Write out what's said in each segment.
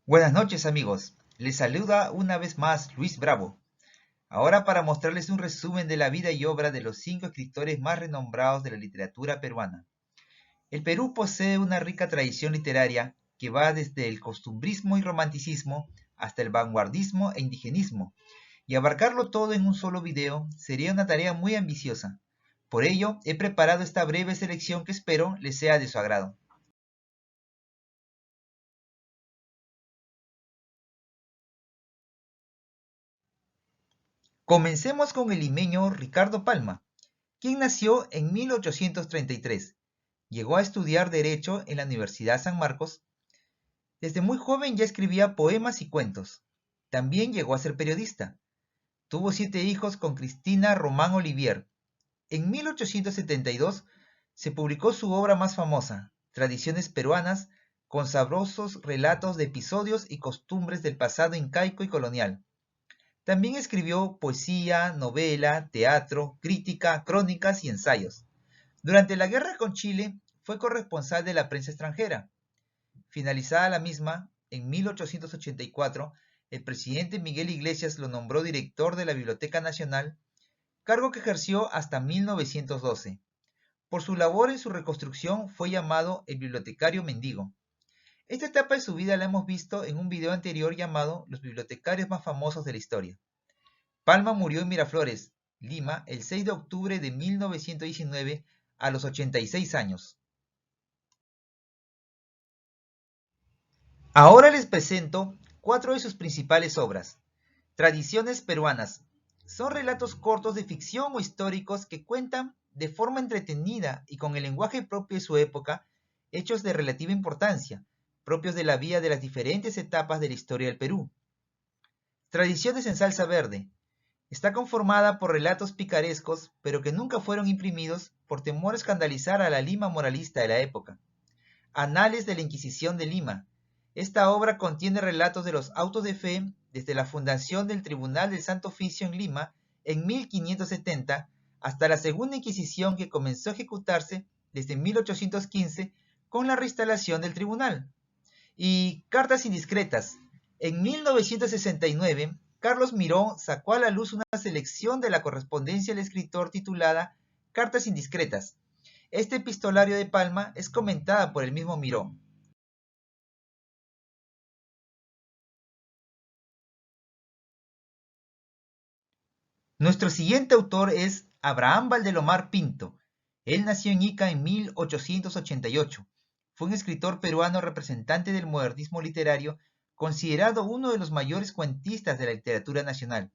Buenas noches amigos, les saluda una vez más Luis Bravo, ahora para mostrarles un resumen de la vida y obra de los 5 escritores más renombrados de la literatura peruana. El Perú posee una rica tradición literaria que va desde el costumbrismo y romanticismo hasta el vanguardismo e indigenismo, y abarcarlo todo en un solo video sería una tarea muy ambiciosa. Por ello, he preparado esta breve selección que espero les sea de su agrado. Comencemos con el limeño Ricardo Palma, quien nació en 1833. Llegó a estudiar Derecho en la Universidad San Marcos. Desde muy joven ya escribía poemas y cuentos. También llegó a ser periodista. Tuvo 7 hijos con Cristina Román Olivier. En 1872 se publicó su obra más famosa, Tradiciones Peruanas, con sabrosos relatos de episodios y costumbres del pasado incaico y colonial. También escribió poesía, novela, teatro, crítica, crónicas y ensayos. Durante la guerra con Chile fue corresponsal de la prensa extranjera. Finalizada la misma, en 1884, el presidente Miguel Iglesias lo nombró director de la Biblioteca Nacional, cargo que ejerció hasta 1912. Por su labor en su reconstrucción fue llamado el bibliotecario mendigo. Esta etapa de su vida la hemos visto en un video anterior llamado Los bibliotecarios más famosos de la historia. Palma murió en Miraflores, Lima, el 6 de octubre de 1919 a los 86 años. Ahora les presento 4 de sus principales obras. Tradiciones peruanas. Son relatos cortos de ficción o históricos que cuentan de forma entretenida y con el lenguaje propio de su época, hechos de relativa importancia, propios de la vida de las diferentes etapas de la historia del Perú. Tradiciones en salsa verde. Está conformada por relatos picarescos, pero que nunca fueron imprimidos por temor a escandalizar a la Lima moralista de la época. Anales de la Inquisición de Lima. Esta obra contiene relatos de los autos de fe desde la fundación del Tribunal del Santo Oficio en Lima en 1570 hasta la Segunda Inquisición que comenzó a ejecutarse desde 1815 con la reinstalación del tribunal. Y Cartas Indiscretas. En 1969, Carlos Miró sacó a la luz una selección de la correspondencia del escritor titulada Cartas Indiscretas. Este epistolario de Palma es comentada por el mismo Miró. Nuestro siguiente autor es Abraham Valdelomar Pinto. Él nació en Ica en 1888. Fue un escritor peruano representante del modernismo literario, considerado uno de los mayores cuentistas de la literatura nacional.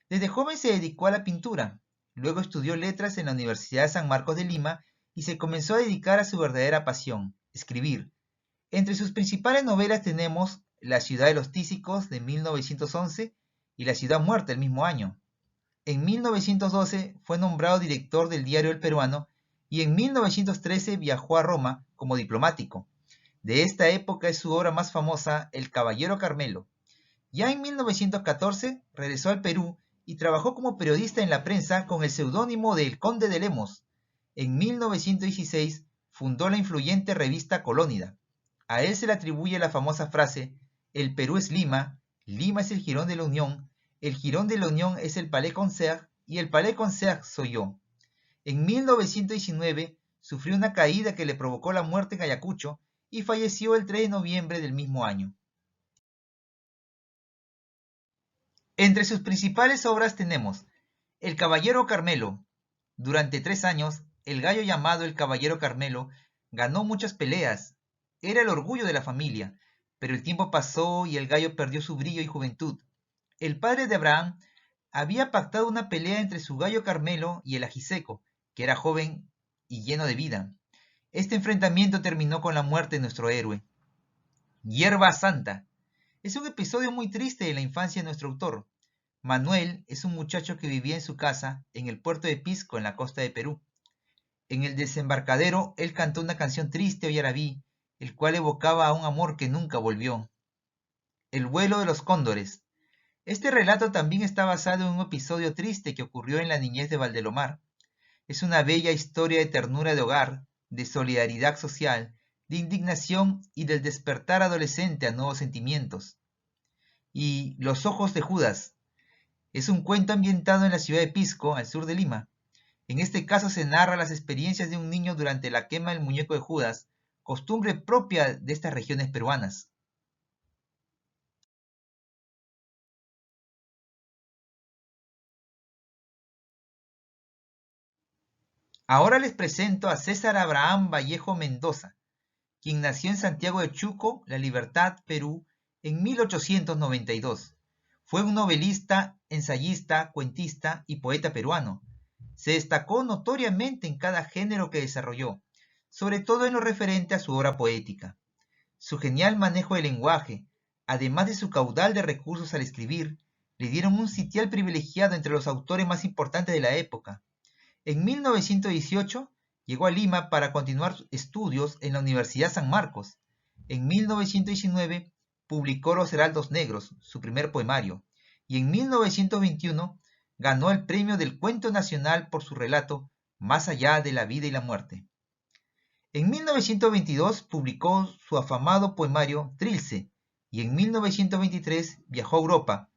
Desde joven se dedicó a la pintura, luego estudió letras en la Universidad de San Marcos de Lima y se comenzó a dedicar a su verdadera pasión, escribir. Entre sus principales novelas tenemos La ciudad de los tísicos de 1911 y La ciudad muerta el mismo año. En 1912 fue nombrado director del Diario El Peruano y en 1913 viajó a Roma como diplomático. De esta época es su obra más famosa, El Caballero Carmelo. Ya en 1914 regresó al Perú y trabajó como periodista en la prensa con el seudónimo de El Conde de Lemos. En 1916 fundó la influyente revista Colónida. A él se le atribuye la famosa frase: "El Perú es Lima, Lima es el Jirón de la Unión, el Jirón de la Unión es el Palais Concert y el Palais Concert soy yo". En 1919 sufrió una caída que le provocó la muerte en Ayacucho y falleció el 3 de noviembre del mismo año. Entre sus principales obras tenemos El Caballero Carmelo. Durante 3 años, el gallo llamado el Caballero Carmelo ganó muchas peleas. Era el orgullo de la familia, pero el tiempo pasó y el gallo perdió su brillo y juventud. El padre de Abraham había pactado una pelea entre su gallo Carmelo y el ajiseco, que era joven y lleno de vida. Este enfrentamiento terminó con la muerte de nuestro héroe. Hierba Santa. Es un episodio muy triste de la infancia de nuestro autor. Manuel es un muchacho que vivía en su casa en el puerto de Pisco, en la costa de Perú. En el desembarcadero, él cantó una canción triste o yarabí, el cual evocaba a un amor que nunca volvió. El vuelo de los cóndores. Este relato también está basado en un episodio triste que ocurrió en la niñez de Valdelomar. Es una bella historia de ternura de hogar, de solidaridad social, de indignación y del despertar adolescente a nuevos sentimientos. Y Los ojos de Judas es un cuento ambientado en la ciudad de Pisco, al sur de Lima. En este caso se narra las experiencias de un niño durante la quema del muñeco de Judas, costumbre propia de estas regiones peruanas. Ahora les presento a César Abraham Vallejo Mendoza, quien nació en Santiago de Chuco, La Libertad, Perú, en 1892. Fue un novelista, ensayista, cuentista y poeta peruano. Se destacó notoriamente en cada género que desarrolló, sobre todo en lo referente a su obra poética. Su genial manejo del lenguaje, además de su caudal de recursos al escribir, le dieron un sitial privilegiado entre los autores más importantes de la época. En 1918 llegó a Lima para continuar estudios en la Universidad San Marcos. En 1919 publicó Los Heraldos Negros, su primer poemario, y en 1921 ganó el Premio del Cuento Nacional por su relato Más allá de la vida y la muerte. En 1922 publicó su afamado poemario Trilce y en 1923 viajó a Europa.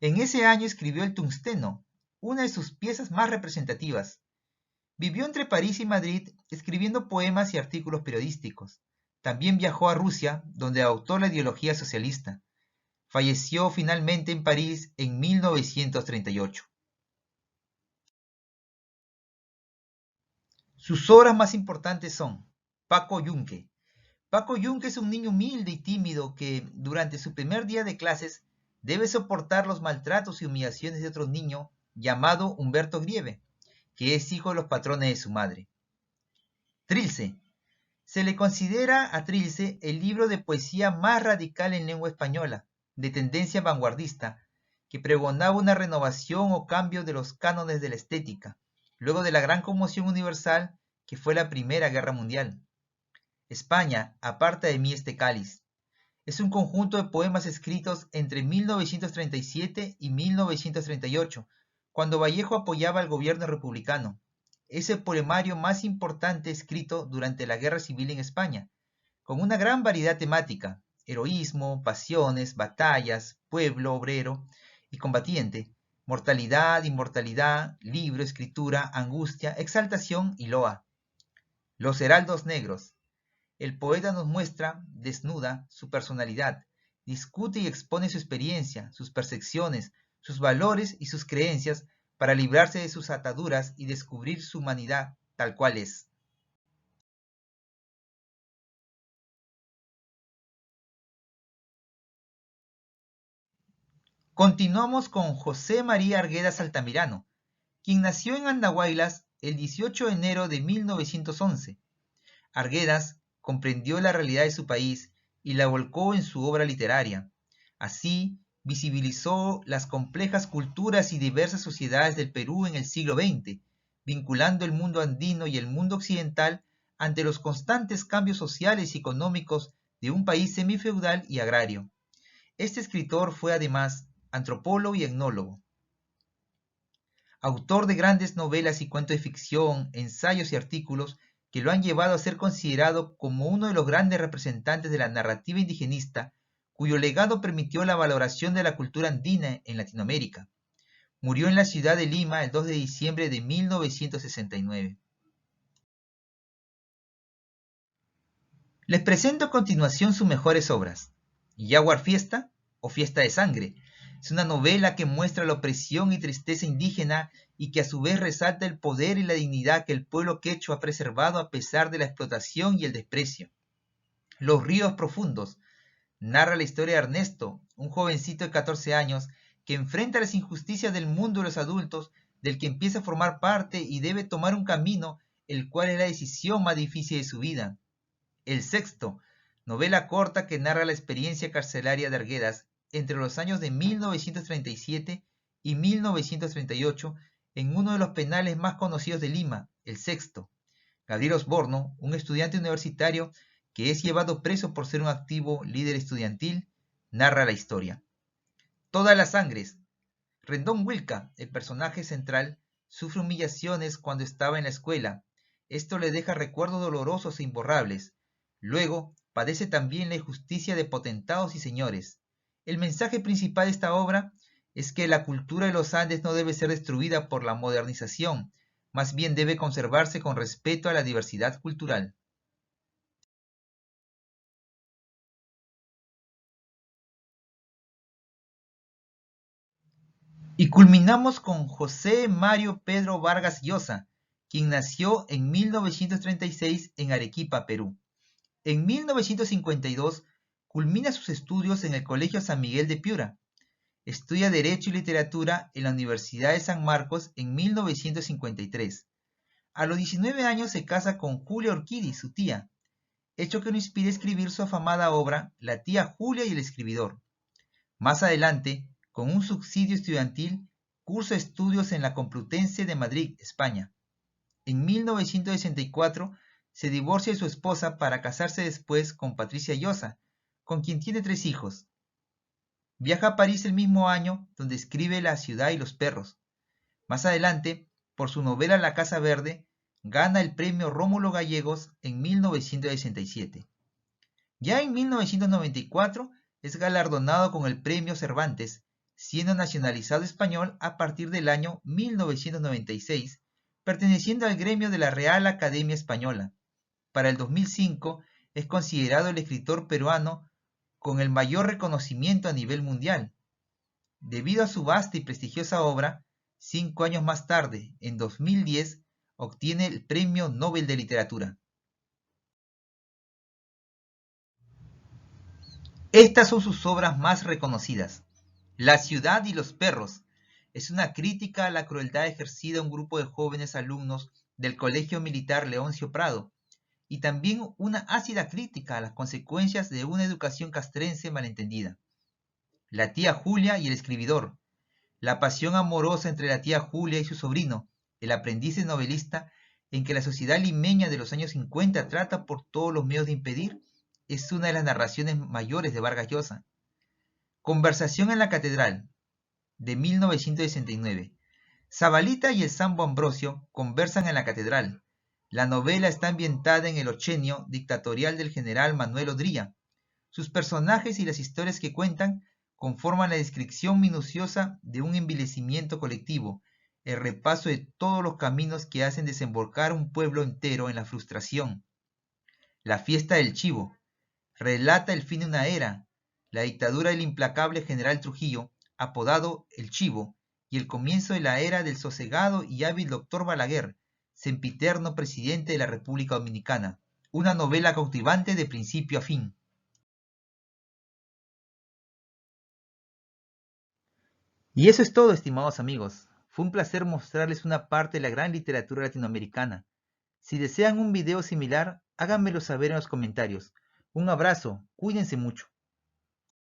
En ese año escribió El Tungsteno, una de sus piezas más representativas. Vivió entre París y Madrid escribiendo poemas y artículos periodísticos. También viajó a Rusia, donde adoptó la ideología socialista. Falleció finalmente en París en 1938. Sus obras más importantes son Paco Yunque. Paco Yunque es un niño humilde y tímido que, durante su primer día de clases, debe soportar los maltratos y humillaciones de otro niño llamado Humberto Grieve, que es hijo de los patrones de su madre. Trilce. Se le considera a Trilce el libro de poesía más radical en lengua española, de tendencia vanguardista, que pregonaba una renovación o cambio de los cánones de la estética, luego de la gran conmoción universal que fue la Primera Guerra Mundial. España, aparta de mí este cáliz. Es un conjunto de poemas escritos entre 1937 y 1938, cuando Vallejo apoyaba al gobierno republicano. Es el poemario más importante escrito durante la Guerra Civil en España, con una gran variedad temática: heroísmo, pasiones, batallas, pueblo, obrero y combatiente, mortalidad, inmortalidad, libro, escritura, angustia, exaltación y loa. Los Heraldos Negros. El poeta nos muestra, desnuda, su personalidad, discute y expone su experiencia, sus percepciones, sus valores y sus creencias para librarse de sus ataduras y descubrir su humanidad tal cual es. Continuamos con José María Arguedas Altamirano, quien nació en Andahuaylas el 18 de enero de 1911. Arguedas comprendió la realidad de su país y la volcó en su obra literaria. Así, visibilizó las complejas culturas y diversas sociedades del Perú en el siglo XX, vinculando el mundo andino y el mundo occidental ante los constantes cambios sociales y económicos de un país semifeudal y agrario. Este escritor fue además antropólogo y etnólogo. Autor de grandes novelas y cuentos de ficción, ensayos y artículos que lo han llevado a ser considerado como uno de los grandes representantes de la narrativa indigenista, cuyo legado permitió la valoración de la cultura andina en Latinoamérica. Murió en la ciudad de Lima el 2 de diciembre de 1969. Les presento a continuación sus mejores obras. Yaguar Fiesta o Fiesta de Sangre. Es una novela que muestra la opresión y tristeza indígena y que a su vez resalta el poder y la dignidad que el pueblo quechua ha preservado a pesar de la explotación y el desprecio. Los ríos profundos. Narra la historia de Ernesto, un jovencito de 14 años que enfrenta las injusticias del mundo de los adultos, del que empieza a formar parte y debe tomar un camino, el cual es la decisión más difícil de su vida. El Sexto, novela corta que narra la experiencia carcelaria de Arguedas entre los años de 1937 y 1938 en uno de los penales más conocidos de Lima, El Sexto. Gabriel Osborno, un estudiante universitario que es llevado preso por ser un activo líder estudiantil, narra la historia. Todas las sangres. Rendón Wilca, el personaje central, sufre humillaciones cuando estaba en la escuela. Esto le deja recuerdos dolorosos e imborrables. Luego, padece también la injusticia de potentados y señores. El mensaje principal de esta obra es que la cultura de los Andes no debe ser destruida por la modernización, más bien debe conservarse con respeto a la diversidad cultural. Y culminamos con José Mario Pedro Vargas Llosa, quien nació en 1936 en Arequipa, Perú. En 1952 culmina sus estudios en el Colegio San Miguel de Piura. Estudia Derecho y Literatura en la Universidad de San Marcos en 1953. A los 19 años se casa con Julia Orquídez, su tía, hecho que lo inspira a escribir su afamada obra La tía Julia y el escribidor. Más adelante, con un subsidio estudiantil, cursa estudios en la Complutense de Madrid, España. En 1964 se divorcia de su esposa para casarse después con Patricia Llosa, con quien tiene 3 hijos. Viaja a París el mismo año, donde escribe La ciudad y los perros. Más adelante, por su novela La casa verde, gana el premio Rómulo Gallegos en 1967. Ya en 1994 es galardonado con el premio Cervantes, siendo nacionalizado español a partir del año 1996, perteneciendo al gremio de la Real Academia Española. Para el 2005 es considerado el escritor peruano con el mayor reconocimiento a nivel mundial. Debido a su vasta y prestigiosa obra, 5 años más tarde, en 2010, obtiene el Premio Nobel de Literatura. Estas son sus obras más reconocidas. La ciudad y los perros es una crítica a la crueldad ejercida a un grupo de jóvenes alumnos del Colegio Militar Leoncio Prado, y también una ácida crítica a las consecuencias de una educación castrense malentendida. La tía Julia y el escribidor. La pasión amorosa entre la tía Julia y su sobrino, el aprendiz de novelista, en que la sociedad limeña de los años 50 trata por todos los medios de impedir, es una de las narraciones mayores de Vargas Llosa. Conversación en la catedral, de 1969. Zabalita y el Sambo Ambrosio conversan en la catedral. La novela está ambientada en el ochenio dictatorial del general Manuel Odría. Sus personajes y las historias que cuentan conforman la descripción minuciosa de un envilecimiento colectivo, el repaso de todos los caminos que hacen desembocar un pueblo entero en la frustración. La fiesta del chivo relata el fin de una era, la dictadura del implacable general Trujillo, apodado El Chivo, y el comienzo de la era del sosegado y hábil doctor Balaguer, sempiterno presidente de la República Dominicana. Una novela cautivante de principio a fin. Y eso es todo, estimados amigos. Fue un placer mostrarles una parte de la gran literatura latinoamericana. Si desean un video similar, háganmelo saber en los comentarios. Un abrazo, cuídense mucho.